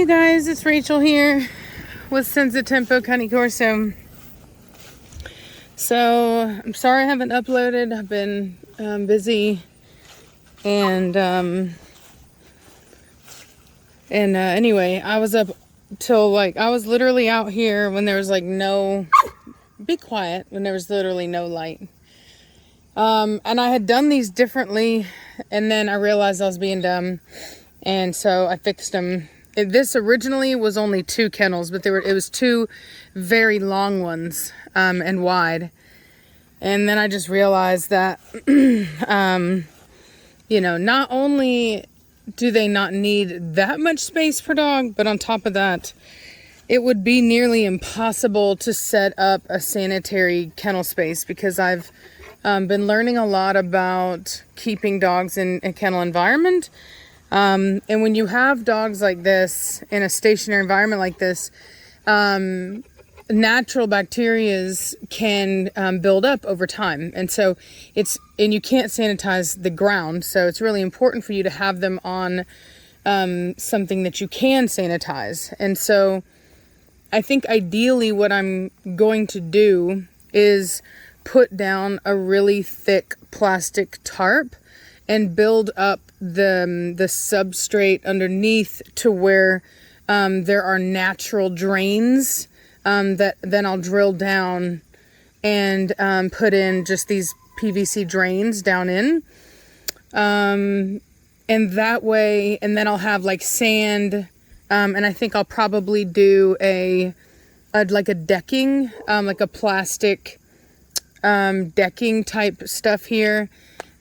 Hey guys, it's Rachel here with Senza Tempo Cane Corso. So I'm sorry I haven't uploaded. I've been busy, and anyway, I was up till I was literally out here when there was no, be quiet, when there was literally no light. And I had done these differently, and then I realized I was being dumb, and so I fixed them. This originally was only 2 kennels, but it was 2 very long ones, and wide. And then I just realized that, not only do they not need that much space per dog, but on top of that, it would be nearly impossible to set up a sanitary kennel space, because I've been learning a lot about keeping dogs in a kennel environment. And when you have dogs like this in a stationary environment like this, natural bacterias can build up over time. And so you can't sanitize the ground. So it's really important for you to have them on something that you can sanitize. And so I think ideally what I'm going to do is put down a really thick plastic tarp and build up the substrate underneath to where there are natural drains that then I'll drill down and put in just these PVC drains down in. And that way, and then I'll have sand, and I think I'll probably do a decking, a plastic decking type stuff here.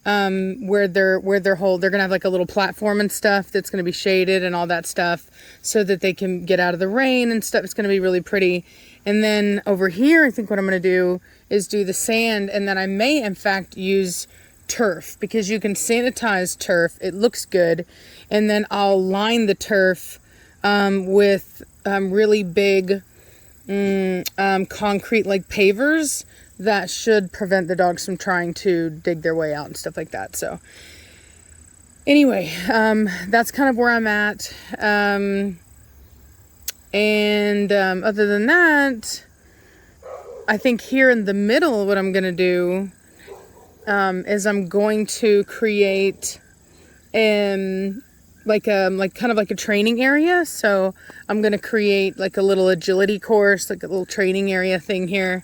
Where they're gonna have a little platform and stuff that's gonna be shaded and all that stuff, so that they can get out of the rain and stuff. It's gonna be really pretty. And then over here, I think what I'm gonna do is do the sand, and then I may in fact use turf, because you can sanitize turf. It looks good. And then I'll line the turf with really big concrete pavers that should prevent the dogs from trying to dig their way out and stuff like that. So anyway, that's kind of where I'm at. Other than that, I think here in the middle, what I'm going to do is I'm going to create kind of a training area. So I'm going to create a little agility course, a little training area thing here.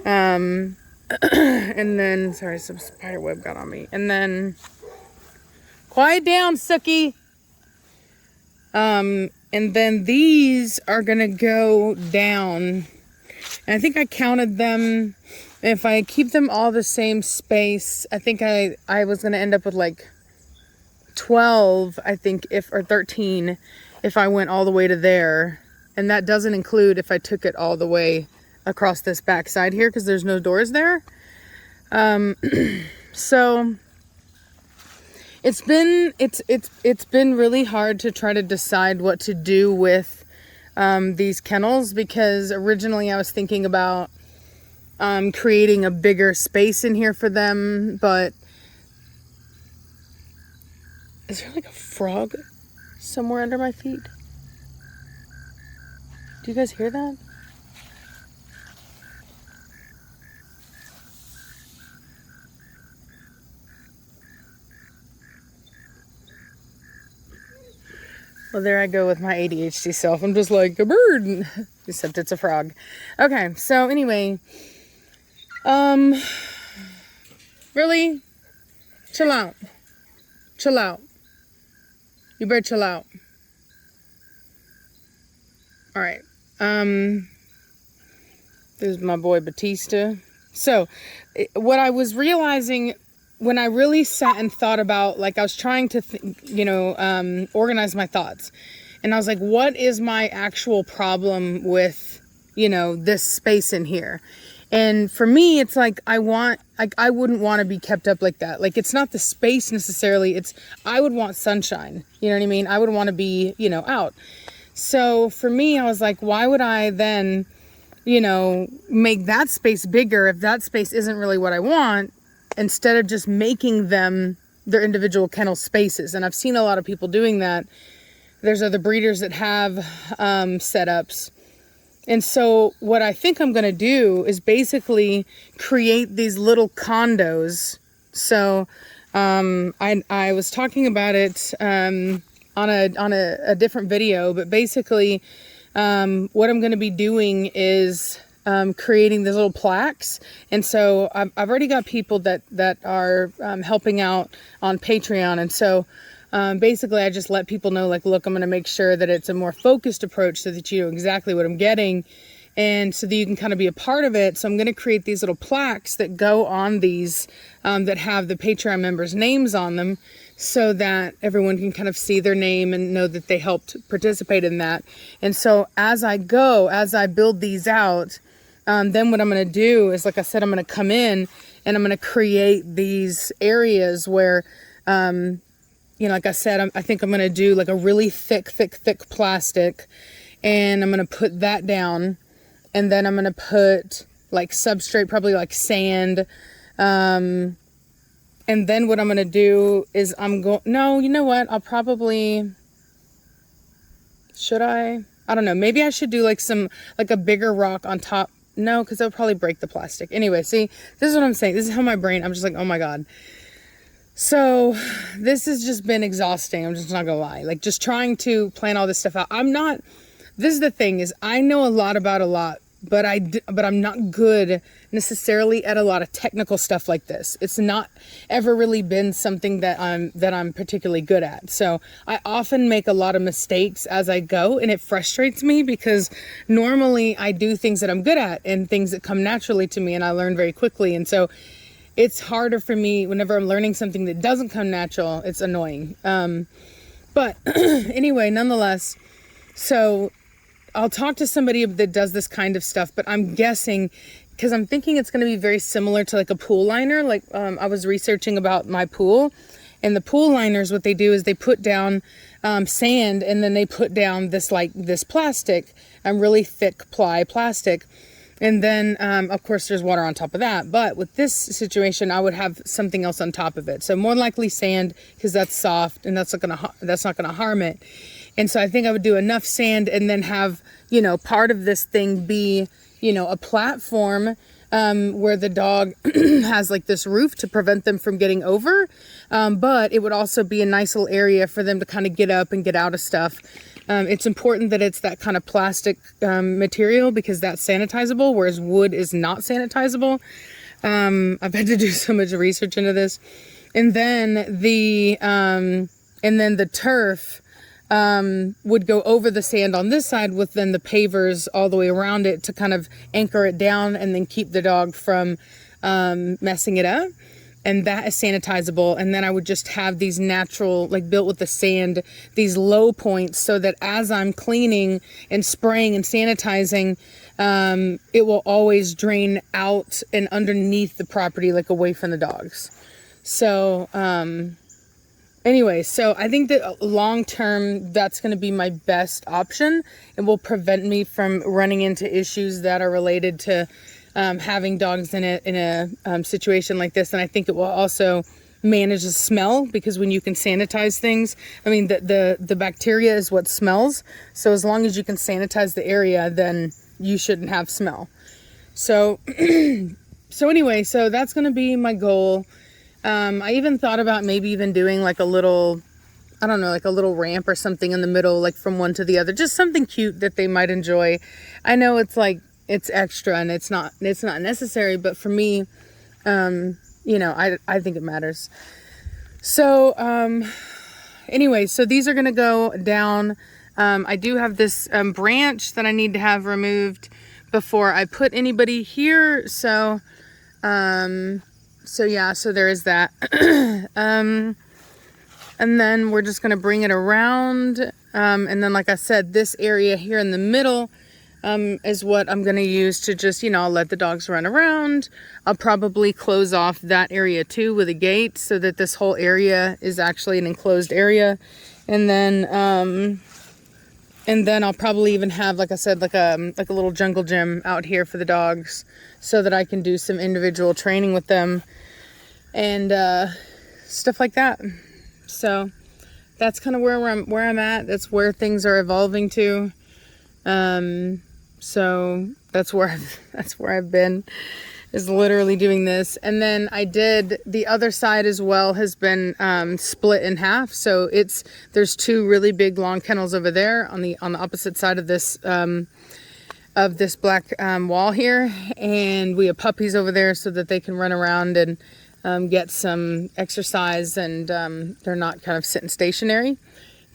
And then, sorry, some spider web got on me. And then, quiet down, Sookie. And then these are gonna go down. And I think I counted them. If I keep them all the same space, I think I was gonna end up with 12, I think, or 13, if I went all the way to there. And that doesn't include if I took it all the way across this back side here, because there's no doors there. So it's been really hard to try to decide what to do with these kennels, because originally I was thinking about creating a bigger space in here for them. But is there a frog somewhere under my feet? Do you guys hear that? Well, there I go with my ADHD self. I'm just like a bird, except it's a frog. Okay, so anyway, really, chill out. Chill out. You better chill out. All right. There's my boy Batista. So, what I was realizing when I really sat and thought about, I was trying to, organize my thoughts. And I was like, what is my actual problem with, this space in here? And for me, it's I wouldn't want to be kept up like that. It's not the space necessarily. I would want sunshine. You know what I mean? I would want to be, out. So for me, I was like, why would I then, make that space bigger if that space isn't really what I want, instead of just making them their individual kennel spaces? And I've seen a lot of people doing that. There's other breeders that have setups. And so what I think I'm going to do is basically create these little condos. So I was talking about it on a different video, but basically what I'm going to be doing is creating these little plaques. And so I've already got people that are helping out on Patreon. And so basically I just let people know, like, look, I'm going to make sure that it's a more focused approach so that you know exactly what I'm getting, and so that you can kind of be a part of it. So I'm going to create these little plaques that go on these that have the Patreon members' names on them, so that everyone can kind of see their name and know that they helped participate in that. And so as I build these out, then what I'm going to do is, like I said, I'm going to come in and I'm going to create these areas where like I said, I think I'm going to do like a really thick plastic, and I'm going to put that down, and then I'm going to put like substrate, probably like sand. And then what I'm going to do is no, you know what? I'll probably, should I don't know. Maybe I should do like a bigger rock on top. No, because it'll probably break the plastic. Anyway, see, this is what I'm saying. This is how my brain, I'm just like, oh my God. So this has just been exhausting. I'm just not gonna lie. Like, just trying to plan all this stuff out. This is the thing, is I know a lot about a lot, but I'm not good necessarily at a lot of technical stuff like this. It's not ever really been something that I'm particularly good at. So I often make a lot of mistakes as I go, and it frustrates me because normally I do things that I'm good at and things that come naturally to me, and I learn very quickly. And so it's harder for me whenever I'm learning something that doesn't come natural. It's annoying. But anyway, nonetheless, so I'll talk to somebody that does this kind of stuff, but I'm guessing, because I'm thinking it's going to be very similar to like a pool liner. Like I was researching about my pool, and the pool liners, what they do is they put down sand, and then they put down this plastic, really thick ply plastic. And then, of course, there's water on top of that. But with this situation, I would have something else on top of it. So more likely sand, because that's soft and that's not gonna harm it. And so I think I would do enough sand, and then have, part of this thing be, a platform where the dog has like this roof to prevent them from getting over. But it would also be a nice little area for them to kind of get up and get out of stuff. It's important that it's that kind of plastic material, because that's sanitizable, whereas wood is not sanitizable. I've had to do so much research into this. And then the turf would go over the sand on this side, with then the pavers all the way around it to kind of anchor it down and then keep the dog from messing it up. And that is sanitizable. And then I would just have these natural, like built with the sand, these low points, so that as I'm cleaning and spraying and sanitizing, it will always drain out and underneath the property, like away from the dogs. So anyway, so I think that long term, that's going to be my best option. It will prevent me from running into issues that are related to having dogs in a situation like this. And I think it will also manage the smell, because when you can sanitize things, I mean, the bacteria is what smells. So as long as you can sanitize the area, then you shouldn't have smell. So, anyway, so that's going to be my goal. I even thought about maybe even doing like a little, I don't know, like a little ramp or something in the middle, like from one to the other, just something cute that they might enjoy. I know it's like, it's extra and it's not necessary, but for me, I think it matters. So, anyway, so these are going to go down. I do have this branch that I need to have removed before I put anybody here. So yeah, so there is that. And then we're just going to bring it around. And then, like I said, this area here in the middle is what I'm going to use to just, I'll let the dogs run around. I'll probably close off that area too with a gate, so that this whole area is actually an enclosed area. And then I'll probably even have, like I said, like a little jungle gym out here for the dogs, so that I can do some individual training with them and stuff like that. So that's kind of where I'm at. That's where things are evolving to. So that's where I've been, is literally doing this. And then I did the other side as well, has been split in half. So there's two really big long kennels over there on the opposite side of this black wall here, and we have puppies over there so that they can run around and get some exercise, and they're not kind of sitting stationary,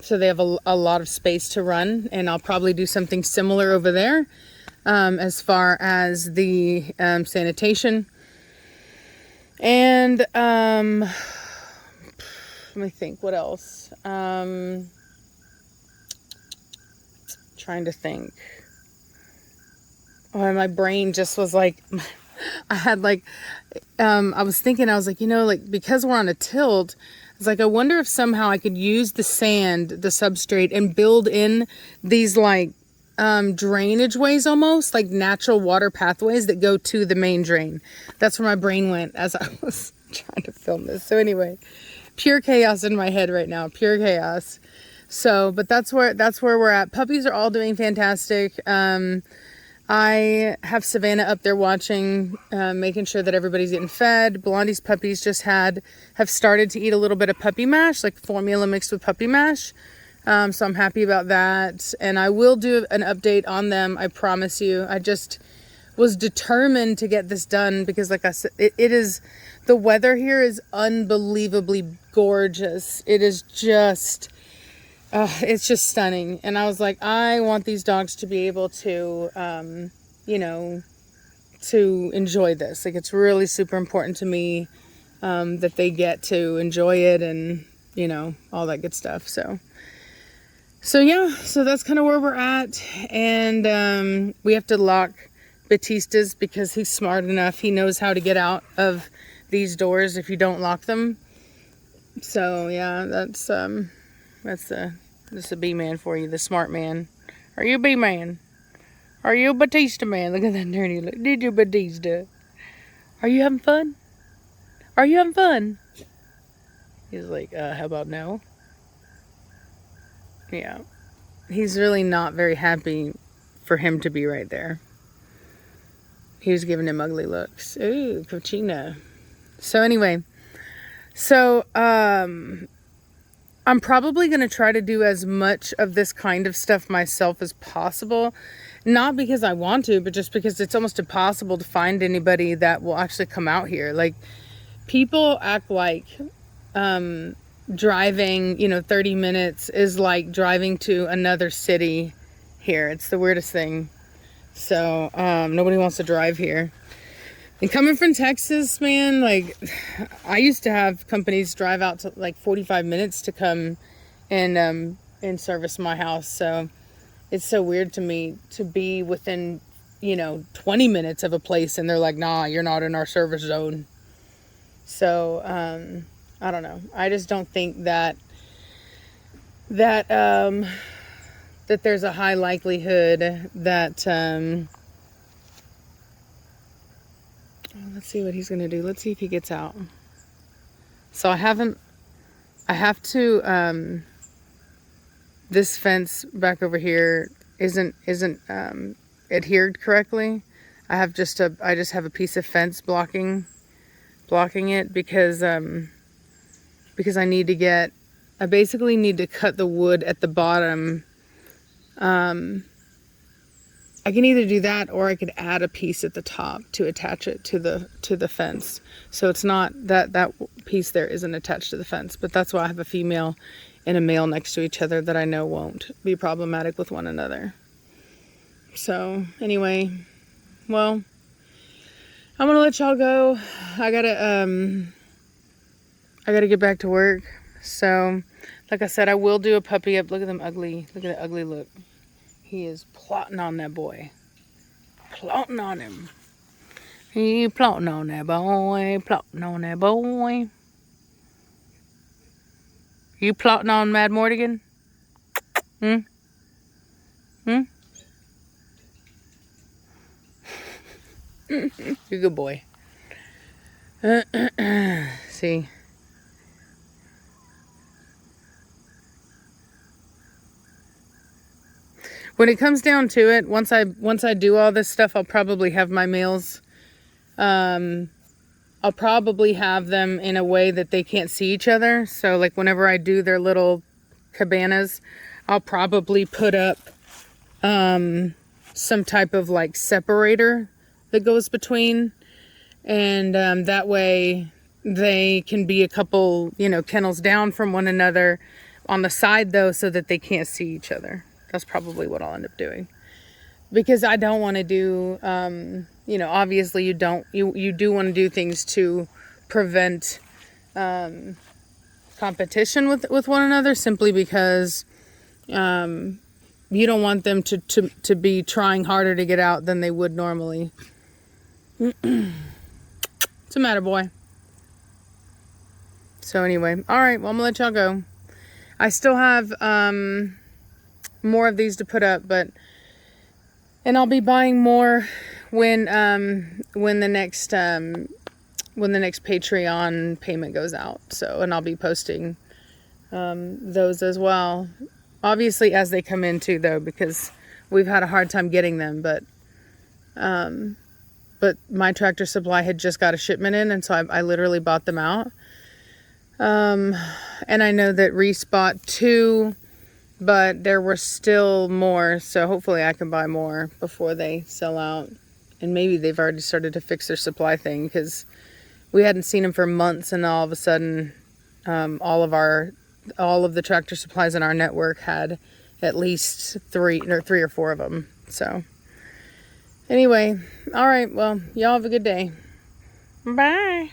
so they have a lot of space to run. And I'll probably do something similar over there as far as the sanitation. And let me think, what else? Trying to think. Oh, my brain just was like, I had like, I was thinking, I was like, like, because we're on a tilt, I was like, I wonder if somehow I could use the sand, the substrate, and build in these like drainage ways, almost like natural water pathways that go to the main drain. That's where my brain went as I was trying to film this. So anyway, pure chaos in my head right now, pure chaos. So, but that's where we're at. Puppies are all doing fantastic. I have Savannah up there watching, making sure that everybody's getting fed. Blondie's puppies have started to eat a little bit of puppy mash, like formula mixed with puppy mash. So I'm happy about that. And I will do an update on them, I promise you. I just was determined to get this done because, like I said, the weather here is unbelievably gorgeous. It is just... it's just stunning. And I was like, I want these dogs to be able to, to enjoy this. Like, it's really super important to me that they get to enjoy it and, all that good stuff. So yeah, so that's kind of where we're at. And we have to lock Batista's because he's smart enough. He knows how to get out of these doors if you don't lock them. So yeah, that's a B-man for you, the smart man. Are you a B-man? Are you a Batista man? Look at that dirty look. Did you, Batista? Are you having fun? Are you having fun? He's like, how about no? Yeah. He's really not very happy for him to be right there. He was giving him ugly looks. Ooh, cochina. So anyway, I'm probably going to try to do as much of this kind of stuff myself as possible. Not because I want to, but just because it's almost impossible to find anybody that will actually come out here. Like, people act like driving, 30 minutes is like driving to another city here. It's the weirdest thing. So, nobody wants to drive here. And coming from Texas, man, like, I used to have companies drive out to like 45 minutes to come and service my house. So it's so weird to me to be within, 20 minutes of a place and they're like, nah, you're not in our service zone. So, I don't know. I just don't think that there's a high likelihood that, let's see what he's going to do. Let's see if he gets out. So I have to, this fence back over here isn't adhered correctly. I just have a piece of fence blocking it because I basically need to cut the wood at the bottom. I can either do that or I could add a piece at the top to attach it to the fence. So it's not that piece there isn't attached to the fence, but that's why I have a female and a male next to each other that I know won't be problematic with one another. So anyway, well, I'm gonna let y'all go. I gotta get back to work. So like I said, I will do a puppy up. Look at that ugly look. He is plotting on that boy. Plotting on him. He plotting on that boy. Plotting on that boy. You plotting on Mad Mortigan? Hmm? You're a good boy. See? when it comes down to it, once I do all this stuff, I'll probably have my males, I'll probably have them in a way that they can't see each other. So like whenever I do their little cabanas, I'll probably put up some type of like separator that goes between, and that way they can be a couple, you know, kennels down from one another on the side though, so that they can't see each other. That's probably what I'll end up doing, because I don't want to do, you know, obviously you do want to do things to prevent competition with one another, simply because you don't want them to be trying harder to get out than they would normally. What's the matter, boy? So anyway, all right, well, I'm gonna let y'all go. I still have more of these to put up, and I'll be buying more when the next Patreon payment goes out. So, and I'll be posting those as well. Obviously as they come in too, though, because we've had a hard time getting them, but my Tractor Supply had just got a shipment in, and so I literally bought them out. And I know that Reese bought 2, but there were still more, so hopefully I can buy more before they sell out. And maybe they've already started to fix their supply thing, because we hadn't seen them for months, and all of a sudden all of the Tractor Supplies in our network had at least 3 or 4 of them. So anyway, all right, well, y'all have a good day. Bye.